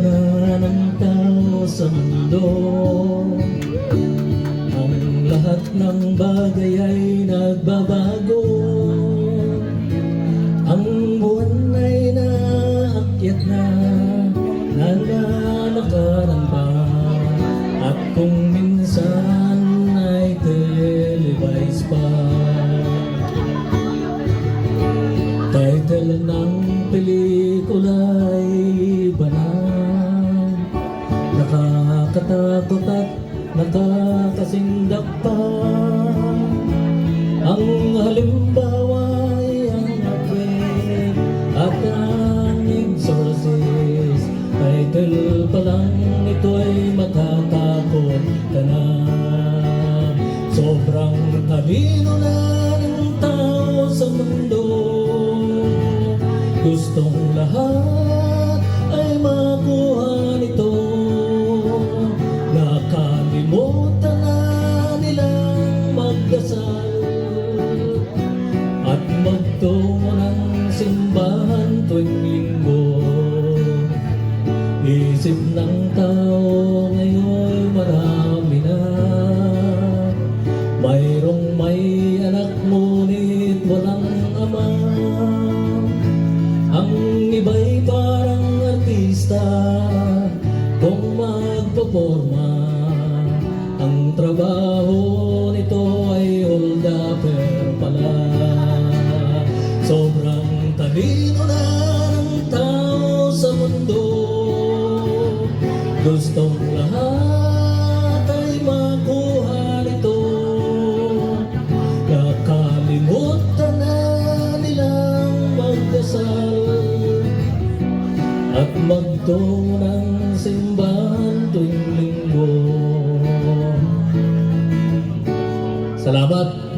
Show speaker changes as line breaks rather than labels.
na ng tao sa mundo. Ang lahat ng bagay ay nagbabago. Ang buwan ay naakyat na, nananakaran pa. At kung minsan ay televised pa. Title ng pelikula ay iba na, nakakatakot at nakakasindak pa. Ang halimbawa ay ang Akret at ang Exorcist. Title pa lang ito ay matatakot ka na. Sobrang talino na ng tao sa mundo. Gustong lahat ay makuha nito. Nakalimutan na nilang magdasal at magtungo ng simbahan tuwing linggo. Isip ng tao ngayon marami na. Mayroong may anak ngunit walang ama. Ang iba'y parang artista kung magpaporma. Ang trabaho nito ay hold-upper pala. Sobrang talino na ng tao sa mundo. Gustong lahat ay makuha nito. Nakalimutan na nilang magdasal at magtungo ng simbahan tuwing linggo. Salamat.